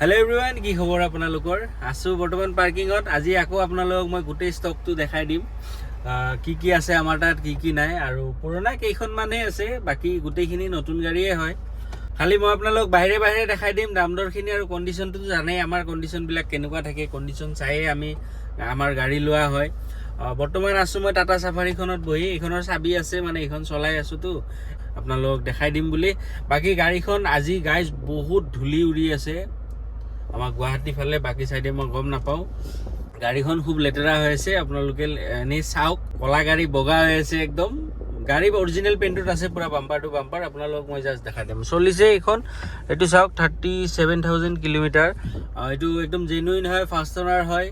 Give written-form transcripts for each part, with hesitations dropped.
Hello everyone কি খবৰ আপোনালোকৰ আছো বৰ্তমান পাৰ্কিংত আজি আকৌ আপোনালোকক মই গোটেই ষ্টকটো দেখাই দিম কি কি আছে আমাৰ তাত কি নাই আৰু পুৰণা কেইখন মানে আছে বাকি গোটেইখিনি নতুন গাড়ীয়ে হয় খালি মই আপোনালোকক বাহিৰে বাহিৰে দেখাই দিম দামদৰখিনি আৰু কন্ডিশনটো জানে আমাৰ কন্ডিশন বিলাক কেনেকুৱা থাকে কন্ডিশন চাইয়ে আমি আমাৰ গাড়ী লোৱা হয় বৰ্তমান আছো মই টাটা সাফাৰীখনত বহি এইখনৰ চাবি আছে মানে এইখন চলাই আছো তো আপোনালোকক দেখাই দিম বুলি বাকি গাড়ীখন আজি গাইজ বহুত ধুলি উৰি আছে আমাৰ গুৱাহাটী ফালে বাকি সাইডে মই গম নাপাও গাড়ীখন খুব লেতেৰা হৈ আছে আপোনালোকে এনে চাওক কলা গাড়ী বগা হৈ আছে একদম গাড়ী অৰিজিনাল পেইন্টত আছে পুৰা বাম্পাৰ টু বাম্পাৰ আপোনালোক মই জাস্ট দেখাই দিম চলিছে এইখন এটো চাওক 37000 কিলোমিটাৰ এটো একদম জেনুইন হয় ফাৰ্ষ্ট ওনাৰ হয়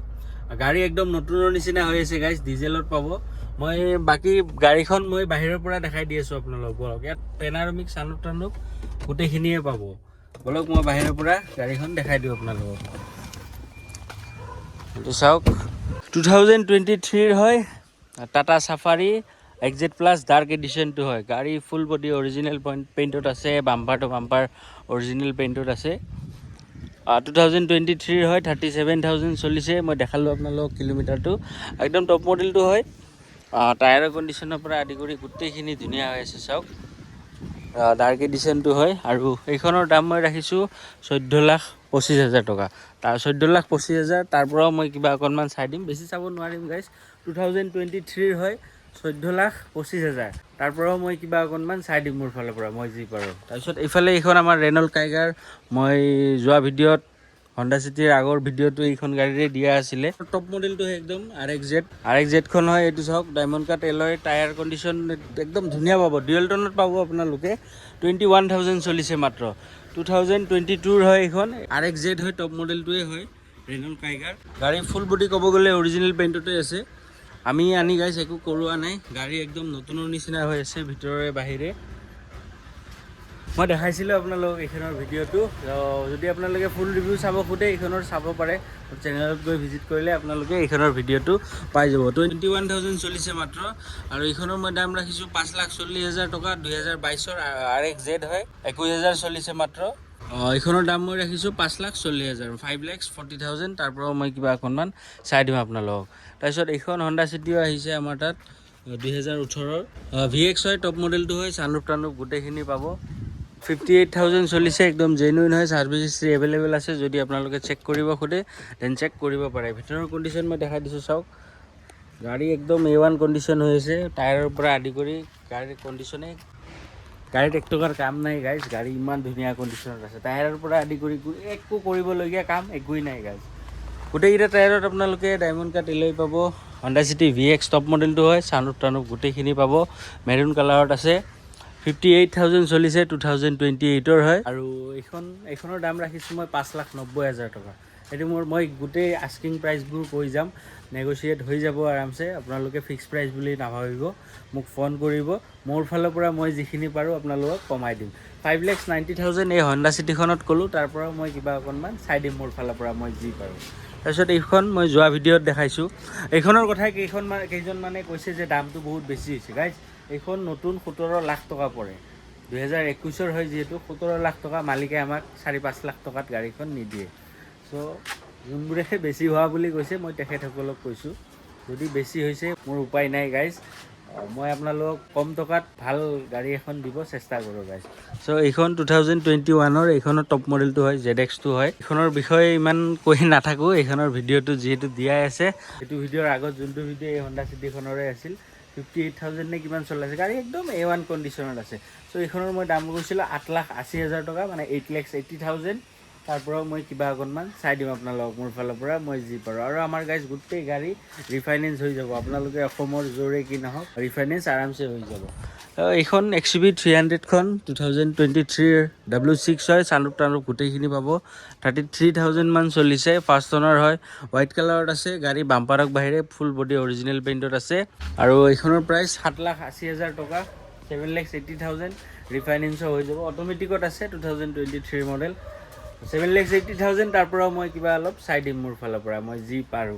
গাড়ী একদম নতুনৰ নিচিনা হৈ আছে গাইস ডিজেলত পাব মই বাকি গাড়ীখন মই বাহিৰৰ পৰা দেখাই দি আছো আপোনালোকক ইয়াত পেনাৰমিক সানুটানুক গোটেইখিনিয়ে পাব বলক মই বাহিৰৰ পৰা গাড়ীখন দেখাই দিও আপোনালোকক এটো চাওক 2023 হয় Tata safari XZ plus dark edition টু হয় গাড়ী ফুল বডি অৰিজিনাল পেইন্টত আছে বাম্পাৰ টু বাম্পাৰ অৰিজিনাল পেইন্টত আছে 2023 হয় 37000 চলিছে মই দেখালো আপোনালোকক কিলোমিটাৰটো একদম টপ মডেলটো হয় টায়াৰৰ কন্ডিশনৰ পৰা আদি কৰি গোটেইখিনি ধুনীয়া হৈ আছে চাওক ডাৰ্ক এডিশনটো হয় আৰু এইখনৰ দাম মই ৰাখিছো 14,25,000 টকা তাৰ 14,25,000 তাৰ পৰা মই কিবা অকনমান চাই দিম বেছি চাব নোৱাৰিম গাইস 2023 হয় 14,25,000 তাৰ পৰা মই কিবা অকনমান চাই দিম মোৰ ফালৰ পৰা মই যি পাৰো তাৰপিছত এইফালে এইখন আমাৰ ৰেনল্ট টাইগাৰ মই যোৱা ভিডিঅ'ত Honda City আগৰ ভিডিঅ'টো এইখন গাড়ীৰে দিয়া আছিল টপ মডেলটো একদম RXZ খন হয় এটো চাওক diamond cut alloy tyre condition একদম ধুনীয়া পাব ডুৱেল টনত পাব আপোনালোকে 21000 চলিছে মাত্ৰ 2022 হয় এইখন RXZ হয় টপ মডেলটোৱে হয় ৰেনল্ট টাইগাৰ গাড়ী ফুল বডি ক'ব গলে অৰিজিনাল পেইন্টতে আছে আমি আনি গাইস একো কৰোৱা নাই গাড়ী একদম নতুনৰ নিচিনা হৈ আছে ভিতৰে বাহিৰে মই দেখাইছিল আপোনালোকক এইখনৰ ভিডিঅ'টো যদি আপোনালোকে ফুল ৰিভিউ চাব খুদে এইখনৰ চাব পাৰে চেনেলত গৈ ভিজিট কৰিলে আপোনালোকে এইখনৰ ভিডিঅ'টো পাই যাব 21000 চলিছে মাত্ৰ আৰু এইখনৰ মই দাম ৰাখিছো 5,40,000 টকা 2022 ৰ RXZ হয় 21000 চলিছে মাত্ৰ এইখনৰ দাম মই ৰাখিছো 5,40,000 5,40,000 তাৰ পৰা মই কিবা অকনমান চাই দিম আপোনালোকক তাৰপিছত এইখন Honda City আহিছে আমাৰ তাত 2018 ৰ VX হয় টপ মডেলটো হয় সানৰুফ টানুফ গোটেইখিনি পাব 58,000 চলিছে একদম জেনুইন হয় সাৰ্ভিস হিস্ট্ৰি अवेलेबल আছে যদি আপোনালোকে চেক কৰিব খুদে দেন চেক কৰিব পাৰে ভিতৰৰ কন্ডিশন মই দেখাই দিছো চাওক গাড়ী একদম A1 কন্ডিশন হৈ আছে টায়াৰৰ পৰা আদি কৰি গাড়ীৰ কন্ডিশনে গাড়ীত এক টকাৰ কাম নাই গাইস গাড়ী ইমান ধুনীয়া কন্ডিশনত আছে টায়াৰৰ পৰা আদি কৰি একো কৰিবলগীয়া কাম একোই নাই গাইস গোটেইকেইটা টায়াৰত আপোনালোকে ডায়মন্ড কাট এলয় পাব Honda City VX টপ মডেলটো হয় সানুফ টানুফ গোটেইখিনি পাব মেৰুন কালাৰত আছে 58,000 চলিছে 2028 ৰ হয় আৰু এইখনৰ দাম ৰাখিছো মই 5,90,000 টকা এটো মই গোটেই আস্কিং প্ৰাইস বোৰ কৈ যাম নেগোশিয়েট হৈ যাব আৰামছে আপোনালোকে ফিক্স প্ৰাইস বুলি নাভাবিব মোক ফোন কৰিব মোৰ ফালৰ পৰা মই যিখিনি পাৰো আপোনালোকক কমাই দিম 5,90,000 এই Honda City খনত কলো তাৰ পৰা মই কিবা অকনমান চাই দিম মোৰ ফালৰ পৰা মই যি পাৰো তাৰপিছত এইখন মই যোৱা ভিডিঅ'ত দেখাইছো এইখনৰ কথা কেইজন মানে কৈছে যে দামটো বহুত বেছি হৈছে গাইস এইখন নতুন 17 লাখ টকা পৰে 2021 ৰ হয় যেহেতু 17 লাখ টকা মালিকে আমাক 4-5 লাখ টকাত গাড়ীখন নিদিয়ে সো যোনবোৰে বেছি হোৱা বুলি কৈছে মই তেখেতসকলক কৈছো যদি বেছি হৈছে মোৰ উপায় নাই গাইস মই আপোনালোকক কম টকাত ভাল গাড়ী এখন দিব চেষ্টা কৰো গাইস সো এইখন 2021 ৰ এইখনৰ টপ মডেলটো হয় ZX2 হয় এইখনৰ বিষয়ে ইমান কৈ নাথাকো এইখনৰ ভিডিঅ'টো যেহেতু দিয়াই আছে এটো ভিডিঅ'ৰ আগত যোনটো ভিডিঅ' এই Honda City খনৰে আছিল 58,000 নে কিমান চলাইছে গাড়ী একদম A1 কন্ডিশনত আছে সো এইখনৰ মই দাম কৈছিল 8,80,000 টকা মানে 8,80,000 তাৰ পৰা মই কিবা অকনমান চাই দিম আপোনালোকক মোৰ ফালৰ পৰা মই যি পাৰো আৰু আমাৰ গাইস গোটেই গাড়ী ৰিফাইনেন্স হৈ যাব আপোনালোকে অসমৰ জোৰে কি নহক ৰিফাইনেন্স আৰামছে হৈ যাব এইখন XUV 300 খন 2023 W6 হয় সানৰুফ টানুফ গোটেইখিনি পাব 33,000 মান চলিছে ফাৰ্ষ্ট ওনাৰ হয় হোৱাইট কালাৰত আছে গাড়ী বাম্পাৰক বাহিৰে ফুল বডি অৰিজিনাল পেইন্টত আছে আৰু এইখনৰ প্ৰাইস 7,80,000 টকা 7,80,000 ৰিফাইনেন্স হৈ যাব অটোমেটিকত আছে 2023 মডেল 7,80,000 তাৰ পৰা মই কিবা অলপ চাই দিম মোৰ ফালৰ পৰা মই যি পাৰো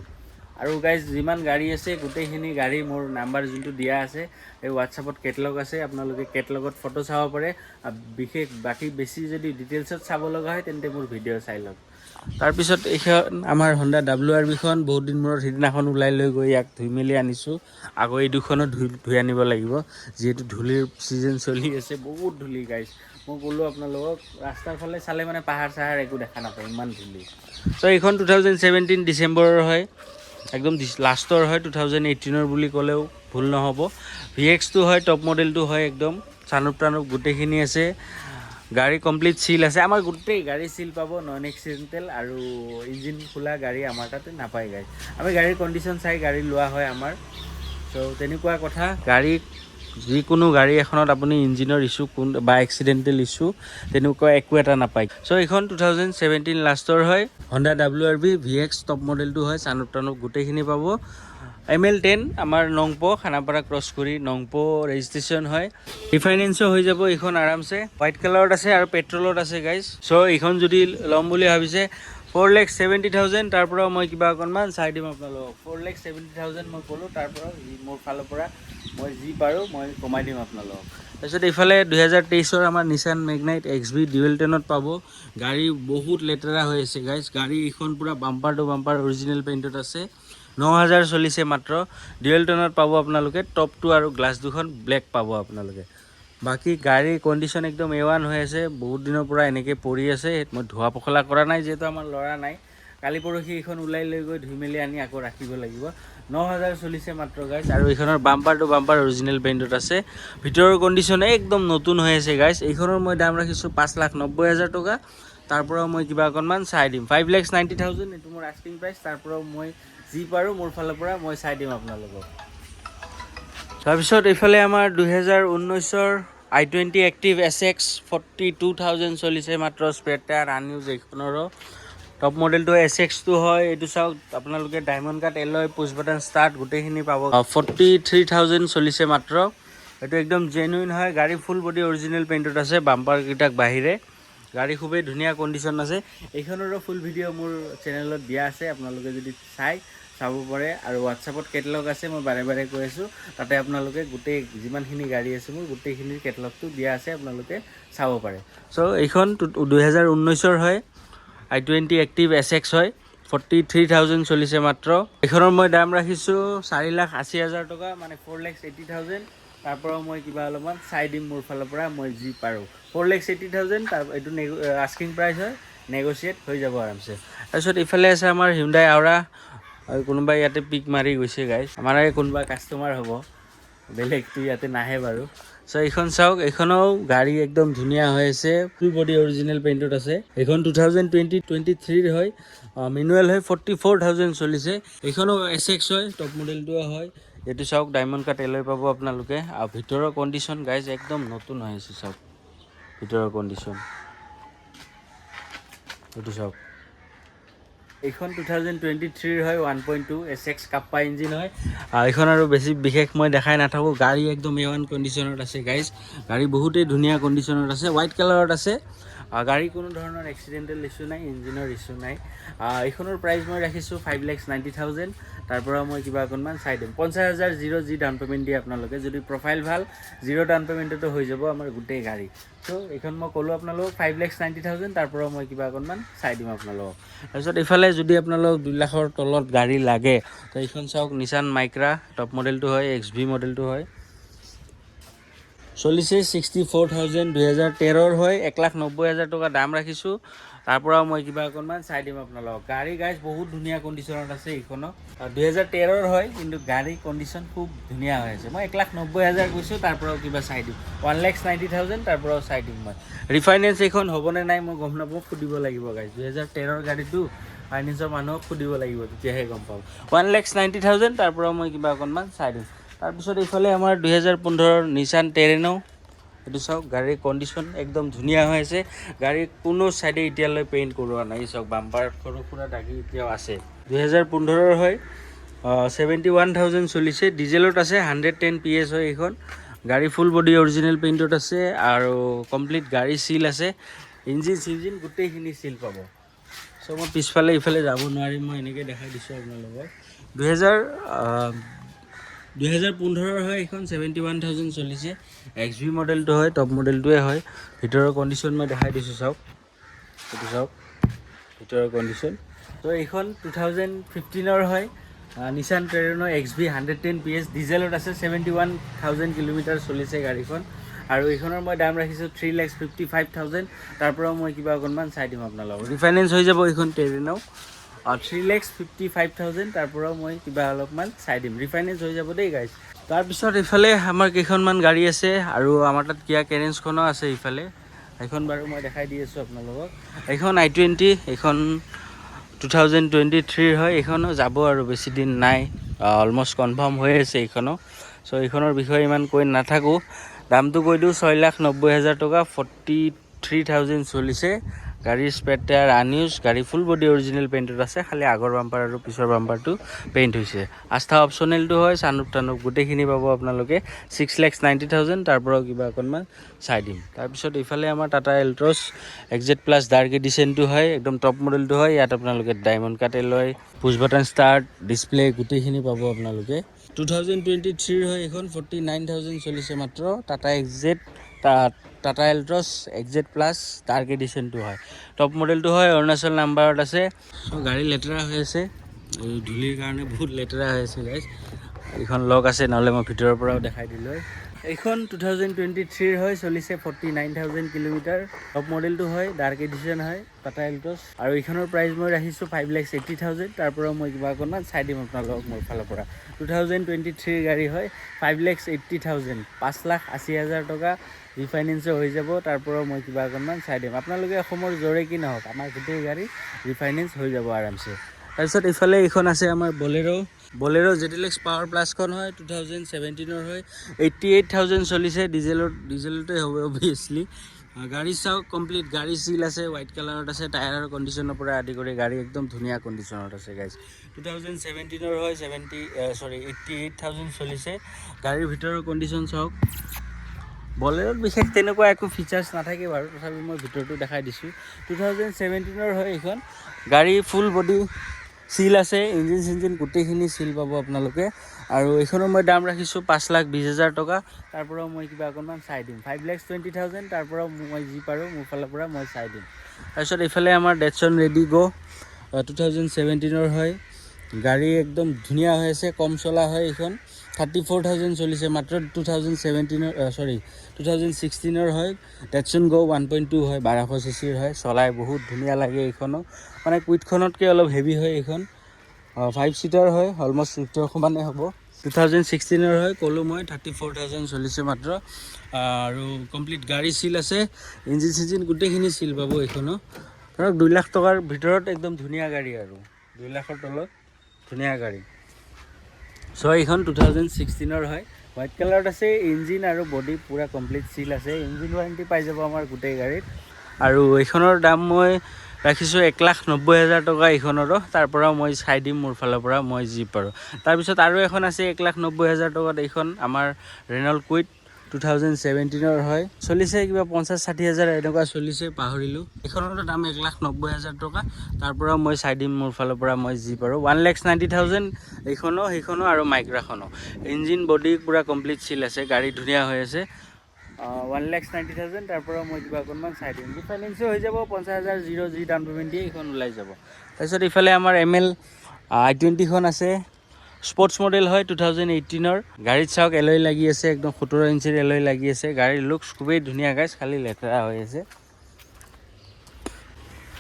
আৰু গাইজ যিমান গাড়ী আছে গোটেইখিনি গাড়ী মোৰ নাম্বাৰ যোনটো দিয়া আছে এই হোৱাটছআপত কেটলগ আছে, আপোনালোকে কেটলগত ফটো চাব পাৰে। বিশেষ বাকী বেছি যদি ডিটেইলছত চাব লগা হয় তেন্তে মোৰ ভিডিঅ' চাই লওক। তাৰপিছত এইখন আমাৰ Honda WRVখন বহুত দিন মূৰত সিদিনাখন ওলাই লৈ গৈ ইয়াক ধুই মেলি আনিছোঁ। আকৌ এই দুখনো ধুই আনিব লাগিব, যিহেতু ধূলিৰ ছিজন চলি আছে, বহুত ধূলি গাইজ। মই ক'লোঁ আপোনালোকক ৰাস্তাৰ ফালে চালে মানে পাহাৰ চাহাৰ একো দেখা নাপায়, ইমান ধূলি। চ' এইখন 2017 ডিচেম্বৰৰ হয়, একদম লাষ্টৰ হয়, 2018 বুলি ক'লেও ভুল নহ'ব। VX2 হয়, টপ মডেলটো হয়, একদম চানুপ টানুপ গোটেইখিনি আছে। গাড়ী কমপ্লিট চিল আছে, আমাৰ গোটেই গাড়ী চিল পাব, নন এক্সিডেণ্টেল আৰু ইঞ্জিন খোলা গাড়ী আমাৰ তাতে নাপায় গাড়ী। আমি গাড়ীৰ কণ্ডিশ্যন চাই গাড়ী লোৱা হয় আমাৰ। চ' তেনেকুৱা কথা, গাড়ী যিকোনো গাড়ী এখনত আপুনি ইঞ্জিনৰ ইছ্যু বা এক্সিডেণ্টেল ইছ্যু তেনেকুৱা একো এটা নাপায়। চ' এইখন 2017 লাষ্টৰ হয়, Honda WRV VX টপ মডেলটো হয়, চানুপ টানুপ গোটেইখিনি পাব। ML10 আমাৰ নংপো খানাপাৰা ক্ৰছ কৰি নংপো ৰেজিষ্ট্ৰেশ্যন হয়। ৰিফাইনেন্সো হৈ যাব এইখন আৰামছে। হোৱাইট কালাৰত আছে আৰু পেট্ৰলত আছে গাইজ। চ' এইখন যদি ল'ম বুলি ভাবিছে 4,70,000, তাৰ পৰাও মই কিবা অকণমান চাই দিম আপোনালোকক। 4,70,000 মই ক'লোঁ, তাৰ পৰাও মোৰ ফালৰ পৰা মই যি পাৰোঁ মই কমাই দিম আপোনালোকক। তাৰপিছত এইফালে 2023 আমাৰ নিছান মেগনাইট XV ডুৱেল টেনত পাব। গাড়ী বহুত লেতেৰা হৈ আছে গাইজ। গাড়ী এইখন পূৰা বাম্পাৰ টু বাম্পাৰ অৰিজিনেল পেইণ্টত আছে। 9,000 চলিছে মাত্ৰ। ডুৱেল টেনত পাব আপোনালোকে, টপটো আৰু গ্লাছ দুখন ব্লেক পাব আপোনালোকে। বাকী গাড়ীৰ কণ্ডিশ্যন একদম A1 হৈ আছে, বহুত দিনৰ পৰা এনেকৈ পৰি আছে। মই ধোৱা পখলা কৰা নাই যিহেতু আমাৰ ল'ৰা নাই। কালি পৰহি এইখন ওলাই লৈ গৈ ধুই মেলি আনি আকৌ ৰাখিব লাগিব। 9,000 চলিছে মাত্ৰ গাইজ, আৰু এইখনৰ বাম্পাৰ টু বাম্পাৰ অৰিজিনেল পেইণ্টত আছে। ভিতৰৰ কণ্ডিশ্যন একদম নতুন হৈ আছে গাইজ। এইখনৰ মই দাম ৰাখিছোঁ 5,90,000 টকা, তাৰ পৰাও মই কিবা অকণমান চাই দিম। 5,90,000 এইটো মোৰ আস্কিং প্ৰাইচ, তাৰ পৰাও মই যি পাৰোঁ মোৰ ফালৰ পৰা মই চাই দিম আপোনালোকক। তাৰপিছত এইফালে আমাৰ 2019 i20 এক্টিভ SX 42,000 চলিছে মাত্ৰ, স্পেৰ টায়াৰ আনইউজ এইখনৰো। টপ মডেলটো SX2 হয়, এইটো চাওক আপোনালোকে ডায়মণ্ড কাট এলয় পুছ বাটন ষ্টাৰ্ট গোটেইখিনি পাব। 43,000 চলিছে মাত্ৰ। এইটো একদম জেনুইন হয়, গাড়ী ফুল বডি অৰিজিনেল পেইণ্টত আছে, বাম্পাৰকেইটাক বাহিৰে। গাড়ী খুবেই ধুনীয়া কণ্ডিশ্যন আছে। এইখনৰো ফুল ভিডিঅ' মোৰ চেনেলত দিয়া আছে, আপোনালোকে যদি চাব পাৰে। আৰু হোৱাটছআপত কেটলগ আছে, মই বাৰে বাৰে কৈ আছোঁ, তাতে আপোনালোকে গোটেই যিমানখিনি গাড়ী আছে মোৰ গোটেইখিনিৰ কেটলগটো দিয়া আছে, আপোনালোকে চাব পাৰে। চ' এইখন 2019 হয়, i20 এক্টিভ SX হয়, 43,000 চলিছে মাত্ৰ। এইখনৰ মই দাম ৰাখিছোঁ 4,80,000 টকা, মানে 4,80,000। তাৰ পৰাও মই কিবা অলপমান চাই দিম মোৰ ফালৰ পৰা, মই যি পাৰোঁ। 4,80,000, এইটো আস্কিং প্ৰাইচ হয়, নেগচিয়েট হৈ যাব আৰামছে। তাৰপিছত ইফালে আছে আমাৰ Hyundai Aura, আৰু কোনোবাই ইয়াতে পিক মাৰি গৈছে গাইজ, আমাৰ এই কোনোবা কাষ্টমাৰ হ'ব, বেলেগটো ইয়াতে নাহে বাৰু। চ' এইখন চাওক, এইখনো গাড়ী একদম ধুনীয়া হৈ আছে, ফুল বডি অৰিজিনেল পেইণ্টত আছে। এইখন 2023 হয়, মেনুৱেল হয়, 44,000 চলিছে। এইখনো SX হয়, টপ মডেলটোও হয়। এইটো চাওক ডায়মণ্ড কাট এলয় পাব আপোনালোকে। আৰু ভিতৰৰ কণ্ডিশ্যন গাইজ একদম নতুন হৈ আছে, চাওক ভিতৰৰ কণ্ডিশ্যন এইটো চাওক। এইখন 2023 হয়, 1.2 SX কাপ্পা ইঞ্জিন হয়। এইখন আৰু বেছি বিশেষ মই দেখাই নাথাকোঁ, গাড়ী একদম A1 কণ্ডিশ্যনত আছে গাইজ। গাড়ী বহুতেই ধুনীয়া কণ্ডিশ্যনত আছে, হোৱাইট কালাৰত আছে। গাড়ী কোনো ধৰণৰ এক্সিডেণ্টেল ইছ্যু নাই, ইঞ্জিনৰ ইছ্যু নাই। এইখনৰ প্ৰাইচ মই ৰাখিছোঁ 5,90,000, তাৰ পৰা মই কিবা অকণমান চাই দিম। 50,000 যি ডাউন পে'মেণ্ট দিয়ে আপোনালোকে, যদি প্ৰফাইল ভাল 0 ডাউন পে'মেণ্টতো হৈ যাব আমাৰ গোটেই গাড়ী। চ' এইখন মই ক'লোঁ আপোনালোকক 5,90,000, তাৰ পৰা মই কিবা অকণমান চাই দিম আপোনালোকক। তাৰপিছত এইফালে যদি আপোনালোক 2 লাখৰ তলত গাড়ী লাগে, তো এইখন চাওক নিছান মাইক্ৰা, টপ মডেলটো হয়, XV মডেলটো হয়, চলিছে 64,000, 2013 হয়, 1,90,000 টকা দাম ৰাখিছোঁ। তাৰ পৰাও মই কিবা অকণমান চাই দিম আপোনালোকক। গাড়ী গাইজ বহুত ধুনীয়া কণ্ডিশ্যনত আছে এইখনো, 2013 হয়, কিন্তু গাড়ী কণ্ডিশ্যন খুব ধুনীয়া হৈ আছে। মই 1,90,000 কৈছোঁ, তাৰ পৰাও কিবা চাই দিম। 1,90,000, তাৰ পৰাও চাই দিম মই। ৰিফাইনেন্স এইখন হ'বনে নাই মই গম নাপাওঁ, সুধিব লাগিব গাইজ। 2013 গাড়ীটো ফাইনেন্সৰ মানুহক সুধিব লাগিব, তেতিয়াহে গম পাওঁ। 1,90,000, তাৰ পৰাও মই কিবা অকণমান চাই দিম। তাৰপিছত এইফালে আমাৰ 2015 নিছান টেৰেনো, এইটো চাওক গাড়ীৰ কণ্ডিশ্যন একদম ধুনীয়া হৈ আছে। গাড়ীৰ কোনো ছাইডে এতিয়ালৈ পেইণ্ট কৰোৱা নাই, চাওক বাম্পাৰ সৰু সুৰা দাগি এতিয়াও আছে। 2015 হয়, 71,000 চলিছে, ডিজেলত আছে, 110 PS হয় এইখন। গাড়ী ফুল বডি অৰিজিনেল পেইণ্টত আছে, আৰু কমপ্লিট গাড়ী চিল আছে, ইঞ্জিন চিঞ্জিন গোটেইখিনি চিল পাব। চ' চ' মই পিছফালে ইফালে যাব নোৱাৰিম, মই এনেকৈ দেখাই দিছোঁ আপোনালোকক। 2015 হয় এইখন, 71,000 চলিছে। XV মডেলটো হয়, টপ মডেলটোৱে হয়। ভিতৰৰ কণ্ডিশ্যন মই দেখাই দিছোঁ, চাওক এইটো চাওক ভিতৰৰ কণ্ডিশ্যন। ত' এইখন 2015 হয়, নিছান টেৰেনৰ XV 110 PS ডিজেলত আছে। 71,000 কিলোমিটাৰ চলিছে গাড়ীখন। আৰু এইখনৰ মই দাম ৰাখিছোঁ 3,55,000। তাৰ পৰাও মই কিবা অকণমান চাই দিম আপোনালোকক। ৰিফাইনেন্স হৈ যাব এইখন টেৰেনো, 3,55,000। তাৰ পৰাও মই কিবা অলপমান চাই দিম, ৰিফাইনেন্স হৈ যাব দেই গাইজ। তাৰপিছত এইফালে আমাৰ কেইখনমান গাড়ী আছে, আৰু আমাৰ তাত কিয়া কেৰেঞ্চখনো আছে ইফালে। এইখন বাৰু মই দেখাই দি আছোঁ আপোনালোকক। এইখন I20, এইখন 2023 হয়। এইখনো যাব আৰু বেছি দিন নাই, অলমষ্ট কনফাৰ্ম হৈ আছে এইখনো। চ' এইখনৰ বিষয়ে ইমান কৈ নাথাকোঁ, দামটো কৈ দিওঁ 6,90,000 টকা। 43,000 চলিছে। গাড়ীৰ স্পেড টায়াৰ আনইউজ, গাড়ী ফুল বডি অৰিজিনেল পেইণ্টত আছে, খালি আগৰ বাম্পাৰ আৰু পিছৰ বাম্পাৰটো পেইণ্ট হৈছে। আস্থা অপশ্যনেলটো হয়, চানুপ টানুপ গোটেইখিনি পাব আপোনালোকে। 6,90,000। তাৰ পৰাও কিবা অকণমান চাই দিম। তাৰপিছত ইফালে আমাৰ টাটা এল্ট্ৰছ XZ+ ডাৰ্ক এডিশ্যনটো হয়, একদম টপ মডেলটো হয়। ইয়াত আপোনালোকে ডায়মণ্ড কাট এলয়, পুছ বাটন ষ্টাৰ্ট, ডিছপ্লে গোটেইখিনি পাব আপোনালোকে। 2023 হয় এইখন, 49,000 চলিছে মাত্ৰ। টাটা এল্ট্ৰছ XZ+ ডাৰ্ক এডিশ্যনটো হয়, টপ মডেলটো হয়, অৰুণাচল নাম্বাৰত আছে। চ' গাড়ী লেতেৰা হৈ আছে, এই ধূলিৰ কাৰণে বহুত লেতেৰা হৈ আছে গাইজ। এইখন লক আছে, নহ'লে মই ভিতৰৰ পৰাও দেখাই দিলোঁ হয়। এইখন 2023 হয়, চলিছে 49,000 কিলোমিটাৰ। টপ মডেলটো হয়, ডাৰ্ক এডিশ্যন হয়, টাটা এল্ট্ৰছ। আৰু এইখনৰ প্ৰাইচ মই ৰাখিছোঁ 5,80,000। তাৰ পৰাও মই কিবা অকণমান চাই দিম আপোনালোকক মোৰ ফালৰ পৰা। 2023 গাড়ী হয়, 5,80,000, 5,80,000 টকা। ৰিফাইনেন্সো হৈ যাব, তাৰ পৰাও মই কিবা অকণমান চাই দিম। আপোনালোকে অসমৰ য'ৰে কি নহওক, আমাৰ গোটেই গাড়ী ৰিফাইনেন্স হৈ যাব আৰামছে। তাৰপিছত ইফালে এইখন আছে আমাৰ বলেৰ' ZLX পাৱাৰ প্লাছখন হয়, 2017 হয়। 88,000 চলিছে, ডিজেলতে হ'ব অভিয়াছলি। গাড়ী চাওক, কমপ্লিট গাড়ী চিল আছে, হোৱাইট কালাৰত আছে। টায়াৰৰ কণ্ডিশ্যনৰ পৰা আদি কৰি গাড়ী একদম ধুনীয়া কণ্ডিশ্যনত আছে গাইজ। 2017 হয়, 88,000 চলিছে। গাড়ীৰ ভিতৰৰ কণ্ডিশ্যন চাওক। বলেৰত বিশেষ তেনেকুৱা একো ফিচাৰ্ছ নাথাকে বাৰু, তথাপি মই ভিতৰটো দেখাই দিছোঁ। 2017 হয় এইখন। গাড়ী ফুল বডি চিল আছে, ইঞ্জিন চিঞ্জিন গোটেইখিনি চিল পাব আপোনালোকে। আৰু এইখনৰ মই দাম ৰাখিছোঁ 5,20,000 টকা। তাৰ পৰাও মই কিবা অকণমান চাই দিম, 5,20,000। তাৰ পৰাও মই যি পাৰোঁ মোৰ ফালৰ পৰা মই চাই দিম। তাৰপিছত এইফালে আমাৰ ডেটছন ৰেডি গ' 2017 হয়। গাড়ী একদম ধুনীয়া হৈ আছে, কম চলা হয় এইখন। 34,000 চলিছে মাত্ৰ। 2016 হয়। ডেটছন গ' 1.2 হয়, 1200 cc হয়। চলাই বহুত ধুনীয়া লাগে এইখনো, মানে কুইটখনতকৈ অলপ হেভি হয় এইখন। 5 ছিটাৰ হয়, অলমষ্ট ছুইফ্টৰ সমানে হ'ব। 2016 হয়, ক'লোঁ মই। 34,000 চলিছে মাত্ৰ। আৰু কমপ্লিট গাড়ী চিল আছে, ইঞ্জিন চিঞ্জিন গোটেইখিনি চিল পাব এইখনো। ধৰক 2 লাখ টকাৰ ভিতৰত একদম ধুনীয়া গাড়ী, আৰু 2 লাখৰ তলত ধুনীয়া গাড়ী। চ' এইখন 2016 হয়, হোৱাইট কালাৰত আছে। ইঞ্জিন আৰু বডি পূৰা কমপ্লিট চিল আছে। ইঞ্জিন ৱাৰেণ্টি পাই যাব আমাৰ গোটেই গাড়ীত। আৰু এইখনৰ দাম মই ৰাখিছোঁ 1,90,000 টকা এইখনৰো। তাৰ পৰাও মই চাই দিম মোৰ ফালৰ পৰা, মই যি পাৰোঁ। তাৰপিছত আৰু এখন আছে 1,90,000 টকাত, এইখন আমাৰ ৰেনল্ট কুইড 2017 হয়। চলিছে কিবা 50,000-60,000 এনেকুৱা চলিছে, পাহৰিলোঁ। এইখনৰো দাম 1,90,000 টকা। তাৰ পৰাও মই চাই দিম মোৰ ফালৰ পৰা, মই যি পাৰোঁ। 1,90,000 সেইখনো আৰু মাইক্ৰাখনো। ইঞ্জিন বডি পূৰা কমপ্লিট চিল আছে, গাড়ী ধুনীয়া হৈ আছে। 1,90,000। তাৰ পৰাও মই কিবা অকণমান চাই দিম। ৰিফাইনেন্সো হৈ যাব, 50,000 যি ডাউন পে'মেণ্ট দিয়ে এইখন ওলাই যাব। তাৰপিছত ইফালে আমাৰ ML I20খন আছে, স্পৰ্টছ মডেল হয়, 2018। গাড়ীত চাওক এলয় লাগি আছে, একদম 17 ইঞ্চিৰ এলয় লাগি আছে। গাড়ীৰ লুকছ খুবেই ধুনীয়া গাইজ, খালি লেতেৰা হৈ আছে।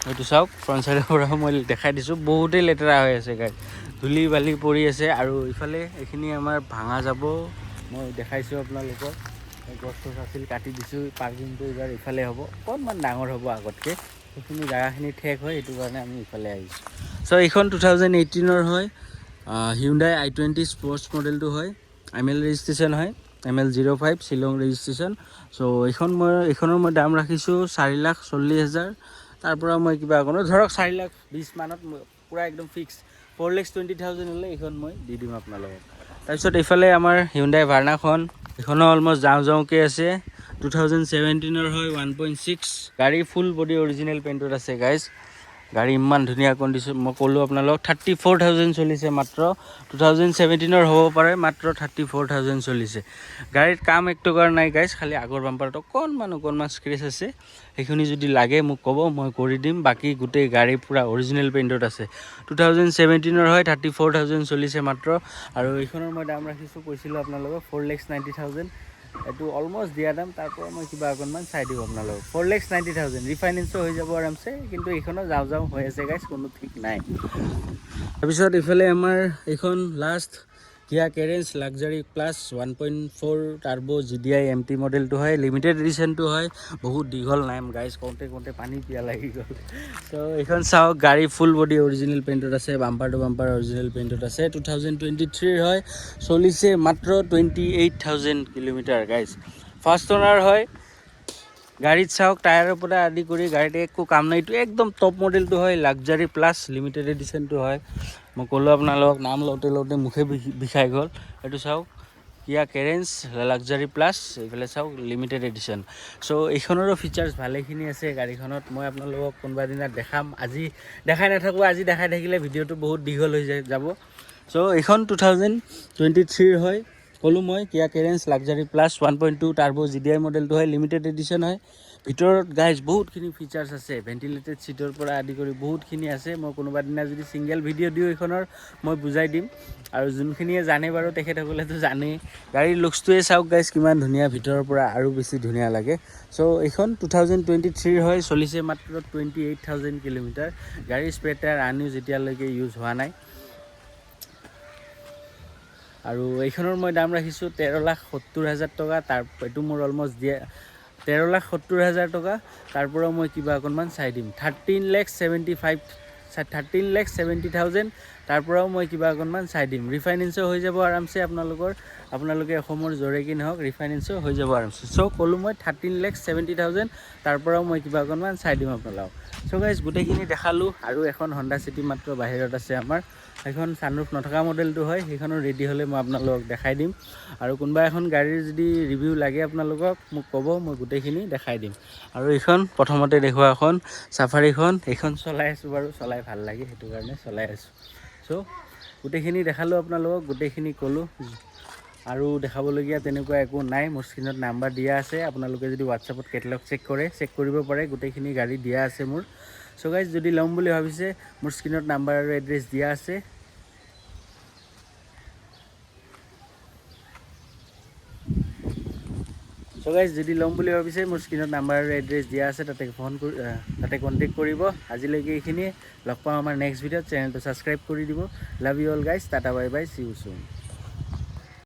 এইটো চাওক, ফ্ৰণ্ট চাইডৰ পৰাও মই দেখাই দিছোঁ, বহুতেই লেতেৰা হৈ আছে গাড়ী, ধূলি বালি পৰি আছে। আৰু ইফালে এইখিনি আমাৰ ভাঙা যাব, মই দেখাইছোঁ আপোনালোকক। গছ চছ আছিল, কাটি দিছোঁ। পাৰ্কিংটো এইবাৰ ইফালে হ'ব, অকণমান ডাঙৰ হ'ব আগতকৈ। সেইখিনি জেগাখিনি ঠেক হয়, সেইটো কাৰণে আমি ইফালে আহিছোঁ। চ' এইখন 2018 হয়, হিউণ্ডাই I20 স্পৰ্টছ মডেলটো হয়। ML ৰেজিষ্ট্ৰেশ্যন হয়, ML05 শ্বিলং ৰেজিষ্ট্ৰেশ্যন। চ' এইখনৰ মই দাম ৰাখিছোঁ 4,40,000। তাৰ পৰা মই কিবা অকণো ধৰক 4,20,000 মানত পূৰা একদম ফিক্স। 4,20,000 হ'লে এইখন মই দি দিম আপোনালোকক। তাৰপিছত এইফালে আমাৰ হিউণ্ডাই ভাৰ্নাখন, এইখনো অলমষ্ট যাওঁকৈ আছে। 2017 হয়, 1.6। গাড়ী ফুল বডি অৰিজিনেল পেইণ্টত আছে গাইজ। গাড়ী ইমান ধুনীয়া কণ্ডিশ্যন। মই ক'লোঁ আপোনালোকক 34,000 চলিছে মাত্ৰ। 2017 হ'ব পাৰে, মাত্ৰ 34,000 চলিছে। গাড়ীত কাম এক টকাৰ নাই গাইজ, খালি আগৰ বাম্পাৰটো অকণমান স্ক্ৰেচ আছে। সেইখিনি যদি লাগে মোক ক'ব, মই কৰি দিম। বাকী গোটেই গাড়ী পূৰা অৰিজিনেল পেইণ্টত আছে। 2017 হয়, 34,000 চলিছে মাত্ৰ। আৰু এইখনৰ মই দাম ৰাখিছোঁ, কৈছিলোঁ আপোনালোকক 4,90,000। এইটো অলমষ্ট দিয়া দাম, তাৰ পৰা মই কিবা অকণমান চাই দিওঁ আপোনালোকক। 4,90,000 ৰিফাইনেন্সো হৈ যাব আৰামছে, কিন্তু এইখনো যাওঁ হৈ আছে গাইজ, কোনো ঠিক নাই। তাৰপিছত ইফালে আমাৰ এইখন last Kia Carens luxury plus 1.4 turbo GDI MT মডেলটো হয়, লিমিটেড এডিশ্যনটো হয়। বহুত দীঘল নাম গাইজ, কওঁতে পানী পিয়া লাগি গ'ল। ত' এইখন চাওক, গাড়ী ফুল বডি অৰিজিনেল পেইণ্টত আছে, বাম্পাৰ টু বাম্পাৰ অৰিজিনেল পেইণ্টত আছে। 2023 হয়, চলিছে মাত্ৰ 28,000 কিলোমিটাৰ গাইজ। ফাৰ্ষ্ট অনাৰ হয়। গাড়ীত চাওক, টায়াৰৰ পৰা আদি কৰি গাড়ীত একো কাম নাই। এইটো একদম টপ মডেলটো হয়, লাক্সাৰী প্লাছ লিমিটেড এডিশ্যনটো হয়। মই ক'লোঁ আপোনালোকক, নাম লওঁতে মুখে বিষাই গ'ল। এইটো চাওক, কিয়া কেৰেঞ্চ লাক্সাৰী প্লাছ, এইফালে চাওক লিমিটেড এডিশ্যন। চ' এইখনৰো ফিচাৰ্ছ ভালেখিনি আছে গাড়ীখনত। মই আপোনালোকক কোনোবা দিনা দেখাম, আজি দেখাই নাথাকোঁ। আজি দেখাই থাকিলে ভিডিঅ'টো বহুত দীঘল হৈ যাব। চ' এইখন 2023 হয়, ক'লোঁ মই, কিয়া Carens luxury plus 1.2 turbo GDI মডেলটো হয়, লিমিটেড এডিশ্যন হয়। ভিতৰত গাইজ বহুতখিনি ফিচাৰ্ছ আছে, ভেণ্টিলেটেড ছিটৰ পৰা আদি কৰি বহুতখিনি আছে। মই কোনোবা দিনা যদি ছিংগেল ভিডিঅ' দিওঁ এইখনৰ, মই বুজাই দিম। আৰু যোনখিনিয়ে জানে বাৰু তেখেতসকলেতো জানেই। গাড়ীৰ লুকছটোৱে চাওক গাইজ, কিমান ধুনীয়া, ভিতৰৰ পৰা আৰু বেছি ধুনীয়া লাগে। চ' এইখন 2023 হয়, চলিছে মাত্ৰ 28,000 কিলোমিটাৰ। গাড়ীৰ স্পেৰ টায়াৰ আনিও যেতিয়ালৈকে ইউজ হোৱা নাই। আৰু এইখনৰ মই দাম ৰাখিছোঁ 13,70,000 টকা। এইটো মোৰ অলমষ্ট দিয়া 13,70,000 টকা। তাৰ পৰাও মই কিবা অকণমান চাই দিম। 13,70,000 তাৰ পৰাও মই কিবা অকণমান চাই দিম। ৰিফাইনেন্সো হৈ যাব আৰামছে আপোনালোকে অসমৰ য'ৰে কি নহওক, ৰিফাইনেন্সো হৈ যাব আৰামছে। চ' ক'লোঁ মই 13,70,000, তাৰ পৰাও মই কিবা অকণমান চাই দিম আপোনালোকক। চ' গাইজ গোটেইখিনি দেখালোঁ। আৰু এখন হণ্ডা চিটি মাত্ৰ বাহিৰত আছে আমাৰ, সেইখন ছানৰুফ নথকা মডেলটো হয়। সেইখনো ৰেডি হ'লে মই আপোনালোকক দেখাই দিম। আৰু কোনোবা এখন গাড়ীৰ যদি ৰিভিউ লাগে আপোনালোকক, মোক ক'ব, মই গোটেইখিনি দেখাই দিম। আৰু এইখন প্ৰথমতে দেখুওৱা এখন চাফাৰীখন, এইখন চলাই আছোঁ বাৰু, চলাই ভাল লাগে, সেইটো কাৰণে চলাই আছোঁ। চ' গোটেইখিনি দেখালোঁ আপোনালোকক, গোটেইখিনি ক'লোঁ। আৰু দেখাবলগীয়া তেনেকুৱা একো নাই। মোৰ স্ক্ৰীণত নাম্বাৰ দিয়া আছে, আপোনালোকে যদি হোৱাটছআপত কেটেলগ চেক কৰিব পাৰে। গোটেইখিনি গাড়ী দিয়া আছে মোৰ। চ' গাইজ যদি ল'ম বুলি ভাবিছে, মোৰ স্ক্ৰীণত নাম্বাৰ আৰু এড্ৰেছ দিয়া আছে। চ' গাইজ যদি ল'ম বুলি ভাবিছে, মোৰ স্ক্ৰীণত নাম্বাৰ আৰু এড্ৰেছ দিয়া আছে, তাতে কণ্টেক্ট কৰিব। আজিলৈকে এইখিনিয়ে, লগ পাম আমাৰ নেক্সট ভিডিঅ'ত। চেনেলটো ছাবস্ক্ৰাইব কৰি দিব। Love you all guys, tata bye bye, C you soon.